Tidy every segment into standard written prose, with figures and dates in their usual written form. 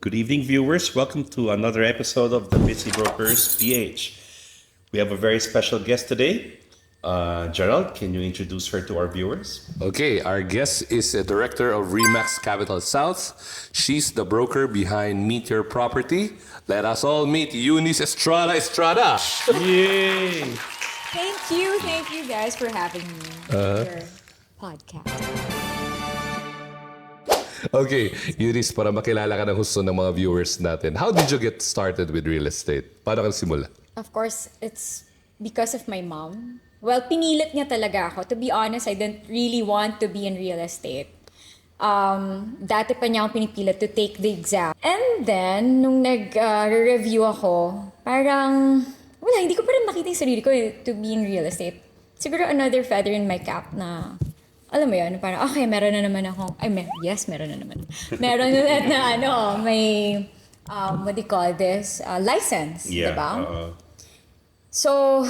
Good evening, viewers. Welcome to another episode of the Busy Brokers PH. We have a very special guest today. Gerald, can you introduce her to our viewers? Okay, our guest is a director of REMAX Capital South. She's the broker behind Meet Your Property. Let us all meet Eunice Estrada. Yay! Thank you guys for having me on your podcast. Okay, Eunice, para makilala ka ng husto ng mga viewers natin. How did you get started with real estate? Paano ka simula? Of course, it's because of my mom. Well, pinilit niya talaga ako. To be honest, I didn't really want to be in real estate. Dati pa niya akong pinipilit to take the exam. And then, nung nag-review ako, parang, wala, hindi ko pa rin makita yung sarili ko to be in real estate. Siguro another feather in my cap na, alam mo yun, parang, okay, meron na naman akong, meron na naman. Meron na may, what do you call this? License, Yeah. diba? So,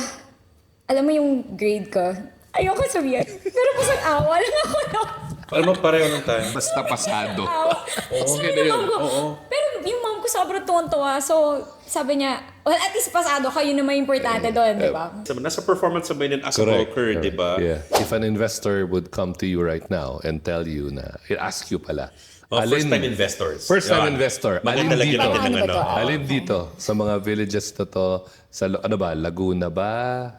alam mo yung grade ko, ayoko sabihin, pero pasang awa lang ako, no? Alam mo, pareho lang tayo. Basta pasado. Okay na yun. Pero yung mom ko sobrang tuwan-tuwa. So, sabi niya, well, at least pasado ka, yun naman importante doon, di ba? Nasa performance sa din as a broker, di ba? Yeah. If an investor would come to you right now and tell you na, ask you pala, First-time investors. First-time investor. Maganda lagi natin ng Alin dito sa mga villages na to, sa Laguna ba?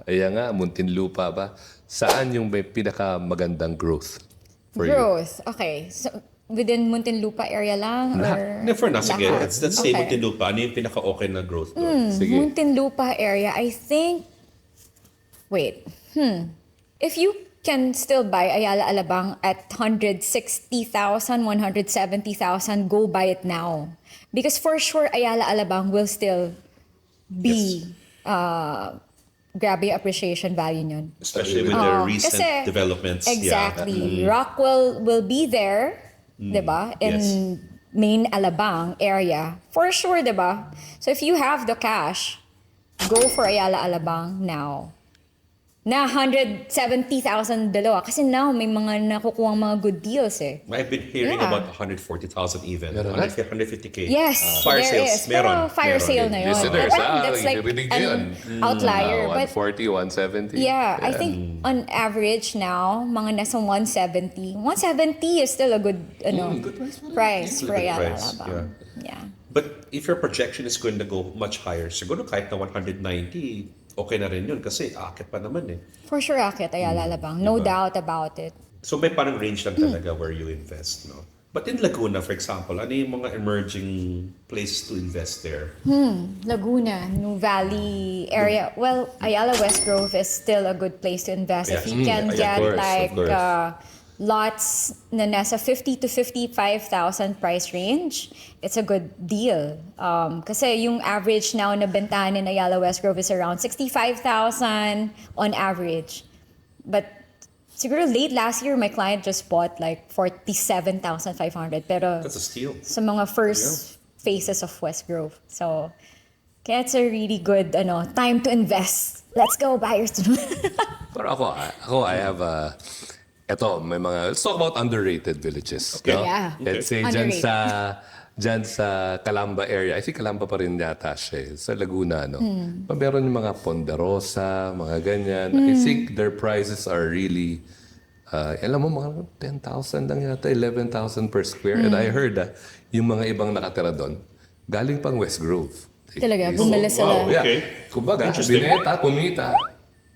Ayan nga, Muntinlupa ba? Saan yung may pinakamagandang growth for you? Growth, okay. So, within Muntinlupa area lang? Or For now, sige. lahat? Let's say Okay. Muntinlupa. Ano yung pinaka-okay na growth doon? Sige. Muntinlupa area, I think, if you can still buy Ayala Alabang at 160,000, 170,000, go buy it now. Because for sure, Ayala Alabang will still be grabe yung appreciation value nyon. Especially with the recent Kasi, developments. Exactly. Rockwell will be there, diba? In main Alabang area. For sure, diba? So if you have the cash, go for Ayala Alabang now. Na 170,000 dalawa. Kasi now, may mga nakukuhang mga good deals eh. I've been hearing Yeah. about 140,000 even. Meron na? 150K. Yes, Fire there sales. is. Pero fire sale na yun. Listeners, That's like narinig nyo yun. an outlier. But 140, 170. yeah, I think on average now, mga nasa 170. 170 is still a good, good price for Good Ayala price, Alabang. Yeah. But if your projection is going to go much higher, siguro kahit na 190, okay na rin yun kasi akit pa naman eh. For sure, Akit, Ayala Alabang. No doubt about it. So may parang range lang talaga where you invest, no? But in Laguna, for example, ano yung mga emerging places to invest there? Laguna, New Valley area. Well, Ayala West Grove is still a good place to invest. If you can Of get course. lots na nasa 50 to 55,000 price range, it's a good deal. Kasi yung average now na bentahan in Ayala West Grove is around 65,000 on average. But siguro late last year, my client just bought like 47,500. Pero That's a steal. sa mga first phases of West Grove. So, kaya it's a really good time to invest. Let's go, buyers. Pero ako, I have may mga, let's talk about underrated villages. Okay. No? Yeah. Let's say, dyan sa Calamba area, I think Calamba pa rin yata siya, sa Laguna, no? Meron yung mga Ponderosa, mga ganyan. I think their prices are really, alam mo, mga 10,000 lang yata, 11,000 per square. And I heard yung mga ibang nakatira doon, galing pang West Grove. Talaga, bumili sila. Yeah. Okay. Kumbaga, Interesting. bineta, kumita.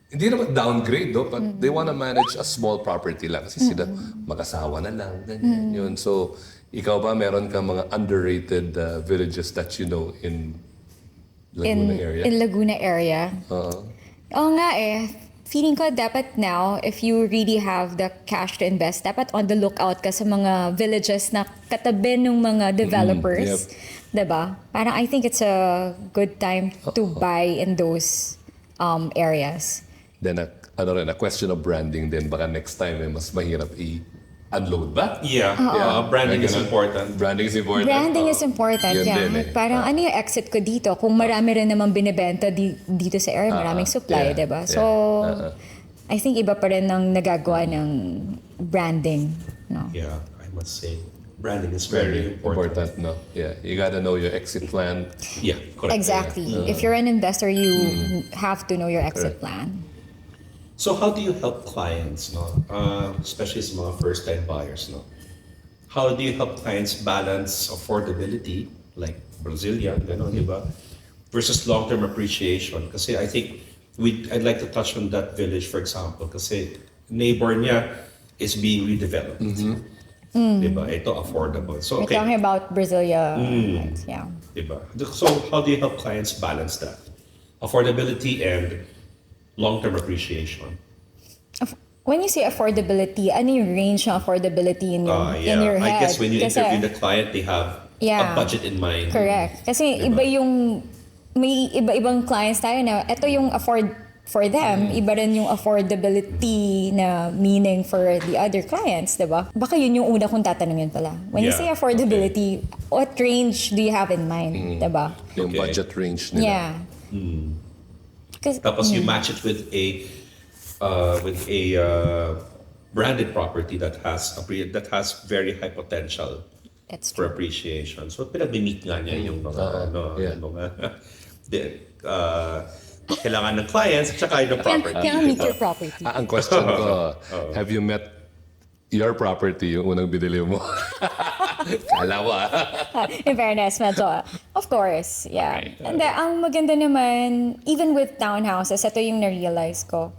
Hindi naman downgrade, but they wanna manage a small property lang. Kasi sila mag-asawa na lang, ganyan yun. So, ikaw ba, meron kang mga underrated villages that you know in Laguna area? In Laguna area. Oo nga eh. Feeling ko dapat now, if you really have the cash to invest, dapat on the lookout ka sa mga villages na katabi ng mga developers. Diba? Parang I think it's a good time to buy in those areas. Then, a question of branding din. Baka next time, mas mahirap i-unload ba? Yeah. Branding is important. Branding is important. Branding is important, Yun yeah. din eh. Parang ano yung exit ko dito? Kung marami rin naman binibenta dito sa area, maraming supply, yeah, diba? yeah. So, I think iba pa rin ang nagagawa ng branding. No? Yeah, I must say. branding is very important. No? Yeah, you gotta know your exit plan. Yeah, correct. Exactly. If you're an investor, you have to know your exit plan. So how do you help clients, no? Especially sa mga first-time buyers, no? How do you help clients balance affordability, like Brazilian, gano'n, di ba? Versus long-term appreciation? Kasi I think I'd like to touch on that village, for example, kasi neighbor niya is being redeveloped. Di ba? Ito affordable. So, We're talking about Brasilia. Yeah. di ba? So how do you help clients balance that? Affordability and long-term appreciation. When you say affordability, ano yung range ng affordability in your head? I guess when you Kasi, interview the client, they have a budget in mind. Correct. Kasi iba yung, may iba-ibang clients tayo na ito yung afford for them, iba rin yung affordability na meaning for the other clients, diba? Baka yun yung una kong tatanungin pala. When you say affordability, what range do you have in mind, diba? Yung budget range nila. Yeah. Tapos you match it with a branded property that has very high potential That's for true. appreciation. So pinag-meet nga niya yung mga kailangan ng clients at saka yung property. Kaya meet your property. Ang question ko, have you met your property yung unang binili mo? Kala mo In fairness, medyo, of course, yeah. And ang maganda naman, even with townhouses, ito yung na-realize ko.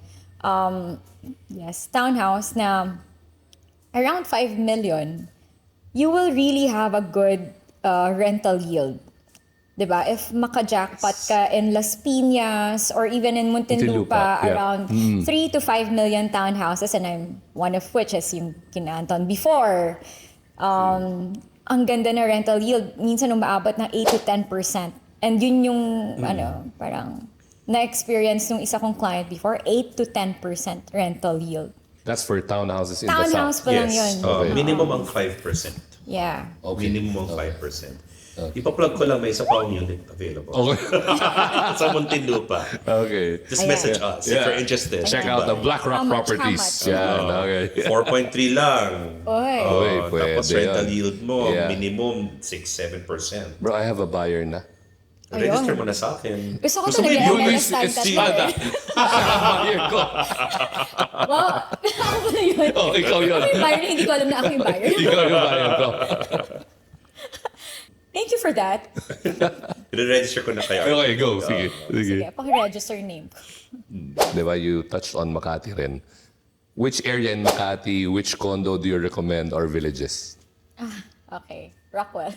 Yes, townhouse na around 5 million, you will really have a good rental yield. Diba? If maka-jackpot ka in Las Piñas or even in Muntinlupa, around 3 to 5 million townhouses, and I'm one of which is yung kina Anton before. Ang ganda na rental yield, minsan umaabot ng 8 to 10%. And yun yung, parang na-experience nung isa kong client before, 8 to 10% rental yield. That's for townhouses in the Townhouse south. pa lang yun. Minimum ang 5%. Yeah. Minimum ang 5%. Ipa-plug ko lang, may isa pa akong unit available. Okay. Sa Muntinlupa. Okay. Just message us if you're interested. Check out the BlackRock How much? Properties. Yeah, okay. 4.3 lang. Oy. Tapos pwede rental yun. yield mo, Yeah. minimum 6-7%. Bro, I have a buyer na. Register mo na sa akin. Gusto ko Gusto mo talaga yung MLS type Estrada. Buyer ko. Wow. Ako pala yun. Oh, ikaw yun. Ako yung buyer, hindi ko alam na ako yung buyer. Ikaw yung buyer ko. Thank you for that. I-register ko na kayo. Okay, go. Sige. Sige, paki-register name ko. Diba, you touched on Makati rin. Which area in Makati, which condo do you recommend or villages? Okay, Rockwell.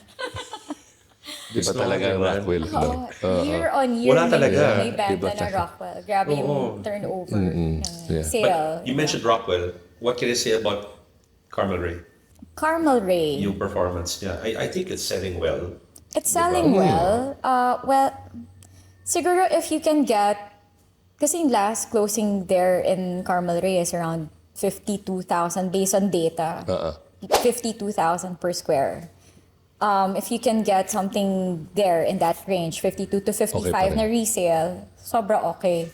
Diba talaga Rockwell? No? Year on year, Wala talaga. may benta Iba na Rockwell. Grabe yung turnover ng Yeah. sale. You mentioned Rockwell. What can I say about Carmel Ray? Carmel Ray. Yung performance niya. I think it's selling well. It's selling well. Well, siguro if you can get, kasi yung last closing there in Carmel Ray is around 52,000 based on data. 52,000 per square. If you can get something there in that range, 52 to 55 Okay pa rin. na resale, sobra okay.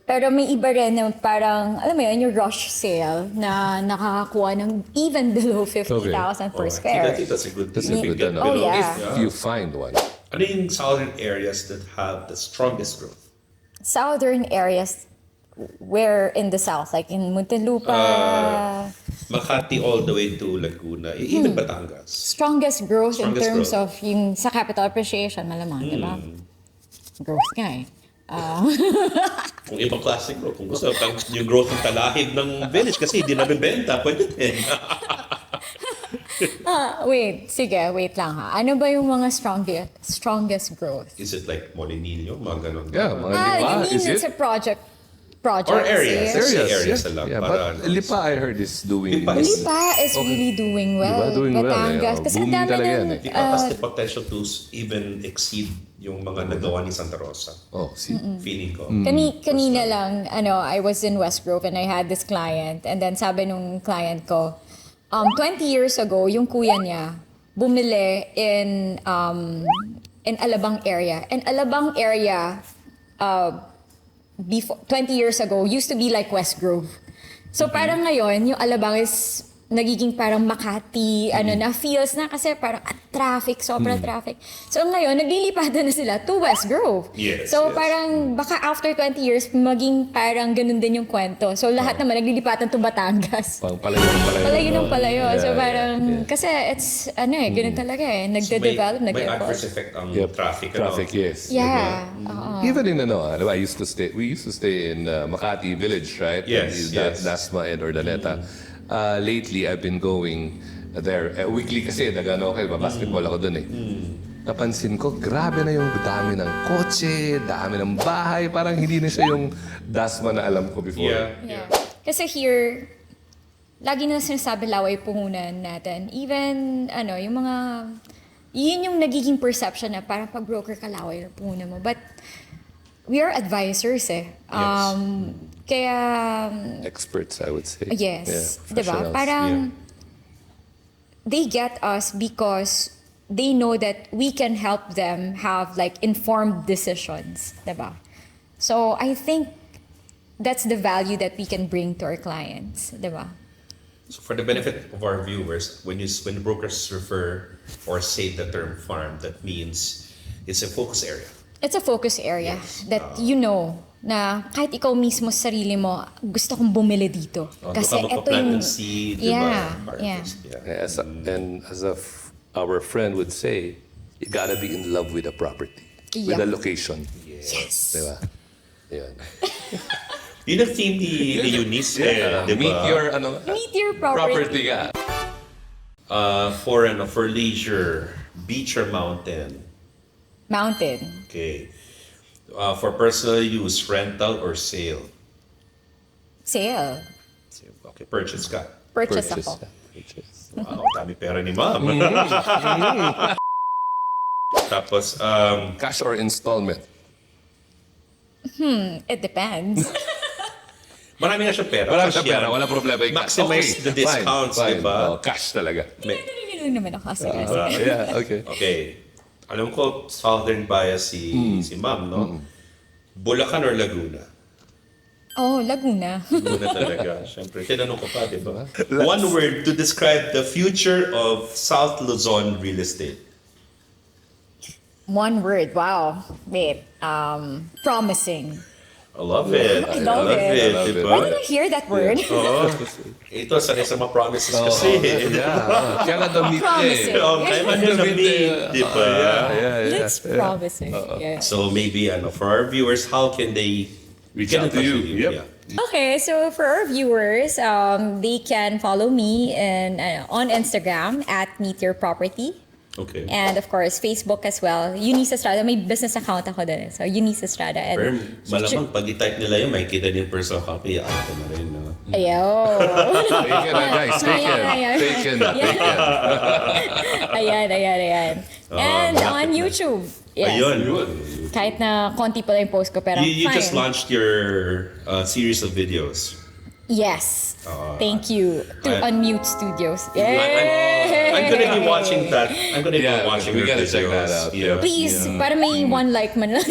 Pero may iba rin na parang, alam mo yun, yung rush sale na nakakakuha ng even below 50,000 per I square. think that's a good That's a good thing. ano. Oh, yeah. If you find one. Ano yung southern areas that have the strongest growth? Southern areas, where in the south? Like in Muntinlupa? Makati all the way to Laguna, even Batangas. Strongest growth in Strongest terms growth. of yung sa capital appreciation, malamang, di ba? Growth nga eh. Kung ibang classic growth, kung gusto, yung growth ng talahib ng village kasi hindi nabibenta, pwede din. Wait lang ha. Ano ba yung mga strongest growth? Is it like Molinillo, mga ganun? Yeah, mga You Lipa, mean is it's it? a project? Or areas. eh? Areas na lang. Yeah, Para, but Lipa I heard is doing... Lipa is- Lipa is really doing well. Lipa doing well, eh. Batangas. Kasi Booming dami talaga yan, ng, eh. Di ba has the potential to even exceed yung mga nagawa ni Santa Rosa? Oh, see. Feeling ko. Kanina lang, I was in West Grove and I had this client. And then sabi nung client ko, 20 years ago, yung kuya niya, bumili in Alabang area. And Alabang area, before 20 years ago, used to be like West Grove. So parang ngayon, yung Alabang is nagiging parang Makati, na feels na kasi parang traffic, sobrang traffic. So ngayon, naglilipatan na sila to West Grove. Yes, So yes. parang baka after 20 years, maging parang ganun din yung kwento. So lahat naman naglilipatan to Batangas. Palayo ng palayo. Palayo ng palayo. Yeah, So yeah, parang, yeah. kasi it's, ganun talaga eh. Nagde-develop, May nag-evolve. adverse effect ang Yep. traffic. Traffic, yes. Yeah. Even in diba, we used to stay in Makati Village, right? Yes, yes. Dasma and Ordaneta. Lately, I've been going there. Weekly kasi, basketball ako dun eh. Napansin ko, grabe na yung dami ng kotse, dami ng bahay. Parang hindi na siya yung Dasma na alam ko before. Yeah. Kasi here, lagi na sinasabi laway puhunan natin. Even, yung mga, yun yung nagiging perception na parang pag broker ka laway puhunan mo. But, we are advisors eh. Kaya, Experts, I would say. yes, Yeah, diba? professionals. Parang, they get us because they know that we can help them have like informed decisions, diba? So, I think that's the value that we can bring to our clients, diba? So for the benefit of our viewers, when brokers refer or say the term farm, that means it's a focus area. It's a focus area Yes. that na kahit ikaw mismo sa sarili mo, gusto kong bumili dito. Kasi Doon ka ito yung... magpa-plant ng seed, Yeah, diba? yeah. Harvest, And as our friend would say, you gotta be in love with the property, with Yep. the location. Yes. Diba? Yan. Yun ang theme ni Eunice, diba? Meet your, Meet your property. property ka. For leisure, beach or mountain. Mountain. Okay. For personal use, rental or sale. Sale. Okay, purchase ka. Purchase ako. Purchase. Wow, dami pera ni ma'am. Tapos, Cash or installment? It depends. marami na siya pera. Wala Cash siya pera, yan. wala problema. Maximize the discounts, fine. diba? Oh, cash talaga. Tinatali lang naman ako kasi. Yeah, okay. Okay. Alam ko, southern bias si ma'am, no? Bulacan or Laguna? Oh, Laguna. Laguna talaga. Siyempre, tinanong ko pa, di ba? One word to describe the future of South Luzon real estate. One word. Wow. Wait. Promising. I love it. I love it. Diba? Why did I hear that word? Oo. Ito, sanay sa mga promises kasi. Yeah. Kaya nga damit Promising. Kaya man yun na-meet, di ba? That's promising. Yeah. So maybe, for our viewers, how can they get in touch with you? Yep. Yeah. Okay, so for our viewers, they can follow me on Instagram at Meet Your Property. Okay. And of course, Facebook as well. Eunice Estrada. May business account ako din. So, Eunice Estrada. Pero malamang pag i-type nila yun, makikita din personal copy. Ako na rin, no? Ayaw. Taken na, guys. Taken. Ayan. And on YouTube. Yes. Ayun. Kahit na konti pa lang yung post ko, pero You fine. just launched your series of videos. Yes. Thank you to Unmute Studios. I'm gonna be watching that. I'm gonna be watching we your gotta check videos. that out. Yeah. Please, para may one like man lang.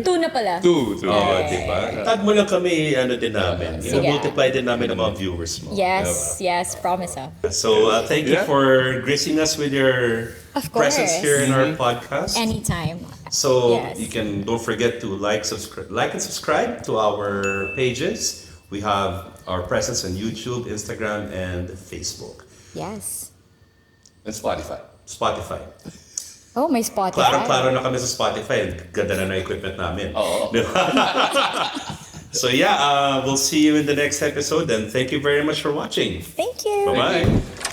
2 na pala. Two. Diba? Tag mo lang kami, din namin. Sige. Multiply din namin ang mga viewers mo. Yes, promise ah. So, thank you for gracing us with your Of course. presence here in our podcast. Anytime. So Yes. you can don't forget to like and subscribe to our pages. We have our presence on YouTube, Instagram, and Facebook. Yes. And Spotify. Spotify. Oh, may Spotify. Klaro na kami sa Spotify. Ganda na ng equipment namin. Oo. So yeah, we'll see you in the next episode, and thank you very much for watching. Thank you. Bye-bye.